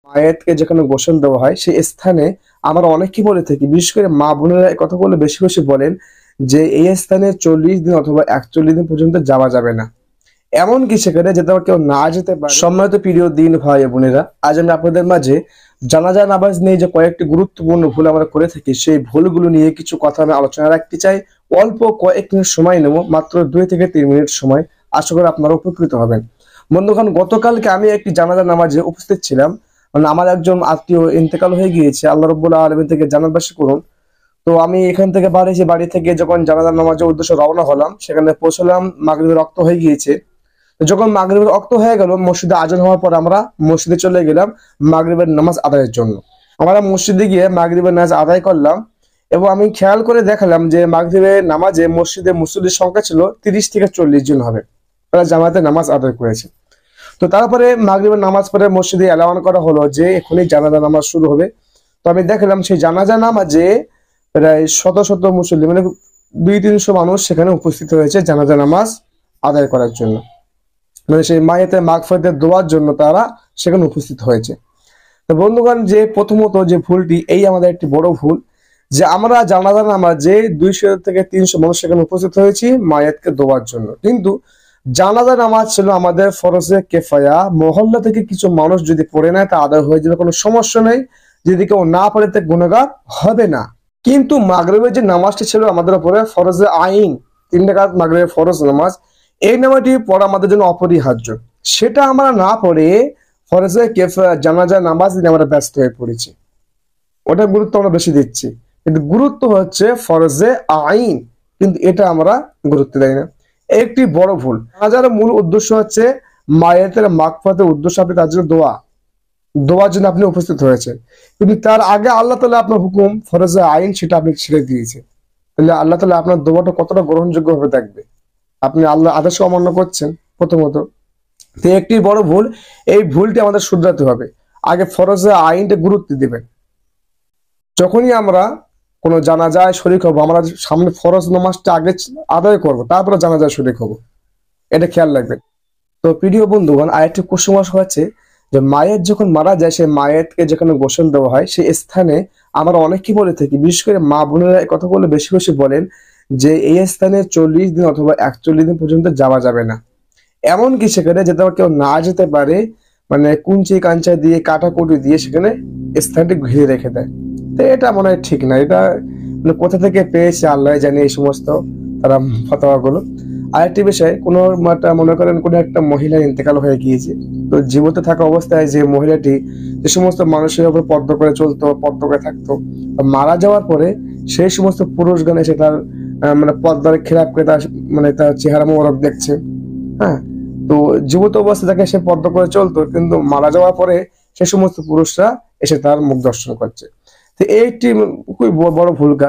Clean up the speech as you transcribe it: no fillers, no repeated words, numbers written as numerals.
মায়েতকে যেখানে গোসল দেওয়া হয় সেই স্থানে আমরা অনেকেই বলে থাকি, বিশেষ করে মা বোনেরা এই কথাগুলো বেশি বেশি বলেন যে এই স্থানে 40 দিন অথবা 41 দিন পর্যন্ত যাওয়া যাবে না। এমনকি সেখানে যেতে কেউ না যেতে পারে। সম্মানিত প্রিয় দিন ভাই বোনেরা, আজ আমি আপনাদের মাঝে জানাজা নামাজ নিয়ে যে কয়েকটি গুরুত্বপূর্ণ ভুল আমরা করে থাকি সেই ভুলগুলো নিয়ে কিছু কথা আমি আলোচনা রাখতে চাই। অল্প কয়েক মিনিট সময় নেব, মাত্র 2 থেকে 3 মিনিট সময়। আশা করি আপনারা উপকৃত হবেন। বন্ধুগণ, গতকালকে আমি একটি জানাজা নামাজে উপস্থিত ছিলাম। মানে আমার একজন আত্মীয় ইন্তেকাল হয়ে গিয়েছে, আল্লাহ রাব্বুল আলামিন থেকে জান্নাতবাসী করুন। তো আমি এখান থেকে বাড়ি থেকে যখন জানাজা নামাজের উদ্দেশ্যে রওনা হলাম, সেখানে পৌঁছলাম, মাগরিবের রক্ত হয়ে গিয়েছে। যখন মাগরিবের রক্ত হয়ে গেল, মসজিদে আজান হওয়ার পর আমরা মসজিদে চলে গেলাম মাগরিবের নামাজ আদায়ের জন্য। আমরা মসজিদে গিয়ে মাগরিবের নামাজ আদায় করলাম এবং আমি খেয়াল করে দেখালাম যে মাগরিবের নামাজে মসজিদে মুসল্লির সংখ্যা ছিল 30 থেকে 40 জন হবে। তারা জামাতে নামাজ আদায় করেছে। তো তারপরে মাগরিবের নামাজ পড়ে মসজিদে এলাওয়ান করা হলো যে এখনই জানাজা নামাজ শুরু হবে। তো আমি দেখলাম সেই জানাজা নামাজে প্রায় শত শত মুসল্লি, মানে 200-300 মানুষ সেখানে উপস্থিত হয়েছে জানাজা নামাজ আদায় করার জন্য, মানে সেই মায়েতের মাগফিরাতের দোয়ার জন্য তারা সেখানে উপস্থিত হয়েছে। তো বন্ধুগণ, যে প্রথমত যে ভুলটি, এই আমাদের একটি বড় ভুল যে আমরা জানাজা নামাজে 200 থেকে 300 মানুষ সেখানে উপস্থিত হয়েছি মায়েতকে দোয়ার জন্য, কিন্তু জানাজা নামাজ ছিল আমাদের ফরজে কেফায়া। মহল্লা থেকে কিছু মানুষ যদি পড়ে নেয় তা আদায় হয়ে যাবে, কোনো সমস্যা নেই। যদি কেউ না পড়ে তা গুনাহগার হবে না। কিন্তু মাগরিবের যে নামাজটি ছিল আমাদের উপরে ফরজে আইন, 3 রাকাত মাগরিবের ফরজ নামাজ, এই নামাজটি পড়া আমাদের জন্য অপরিহার্য। সেটা আমরা না পড়ে ফরজে কেফায়া জানাজা নামাজ নিয়ে আমরা ব্যস্ত হয়ে পড়েছি। ওটা গুরুত্ব আমরা বেশি দিচ্ছি, কিন্তু গুরুত্ব হচ্ছে ফরজে আইন, কিন্তু এটা আমরা গুরুত্ব দেই না। একটি বড় ভুল। জানাজার মূল উদ্দেশ্য হচ্ছে মায়েতের মাগফিরাতের উদ্দেশ্য, আপনি তার জন্য দোয়ার জন্য আপনি উপস্থিত হয়েছে, কিন্তু তার আগে আল্লাহ তাআলা আপনার হুকুম ফরজে আইন সেটা আপনি ছেড়ে দিয়েছে। তাহলে আল্লাহ তাআলা আপনার দোয়াটা কতটা গ্রহণযোগ্য হবে দেখবে। আপনি আল্লাহ আদেশ অমান্য করছেন প্রথমত। তো একটি বড় ভুল, এই ভুলটি আমাদের শুধরাতে হবে। আগে ফরজে আইনটা গুরুত্ব দিবেন। যখনই আমরা কোনো জানাজায় শরীক হবো, আমরা সামনে ফরজ নামাজটা আগে আদায় করবো, তারপরে জানাজায় শরীক হবো, এটা খেয়াল রাখবেন। তো প্রিয় বন্ধুগণ, আরেকটি কুসংস্কার হচ্ছে যে মায়ের যখন মারা যায় সেই মায়েতকে যেখানে গোসল দেওয়া হয় সেই স্থানে আমরা অনেকেই বলে থাকি, বিশেষ করে মা বোনেরা এই কথাগুলো বেশি বেশি বলেন যে এই স্থানে 40 দিন অথবা 41 দিন পর্যন্ত যাওয়া যাবে না। এমনকি সেখানে যেতে কেউ না যেতে পারে, মানে কুঞ্চি কাঞ্চা দিয়ে কাটাকুটি দিয়ে সেখানে স্থানটি ঘিরে রেখে দেয়। তো এটা মনে হয় ঠিক না। এটা মানে কোথা থেকে পেয়েছে আল্লাহ জানে এই সমস্ত তারা ফতোয়াগুলো। আরেকটি বিষয়, কোনো মনে করেন কোনো একটা মহিলা ইন্তেকাল হয়ে গিয়েছে, তো জীবিত থাকা অবস্থায় যে মহিলাটি যে সমস্ত মানুষের উপর পদ্ম করে চলতো, পদ্ম করে থাকতো, মারা যাওয়ার পরে সেই সমস্ত পুরুষগণ এসে তার মানে পদ্মার খেলাপ করে তার মানে তার চেহারা মোবারক দেখছে। হ্যাঁ, তো জীবিত অবস্থা তাকে সে পদ্ম করে চলতো, কিন্তু মারা যাওয়ার পরে সে সমস্ত পুরুষরা এসে তার মুখ দর্শন করছে। তো এইটি খুবই বড় ভুল কাজ।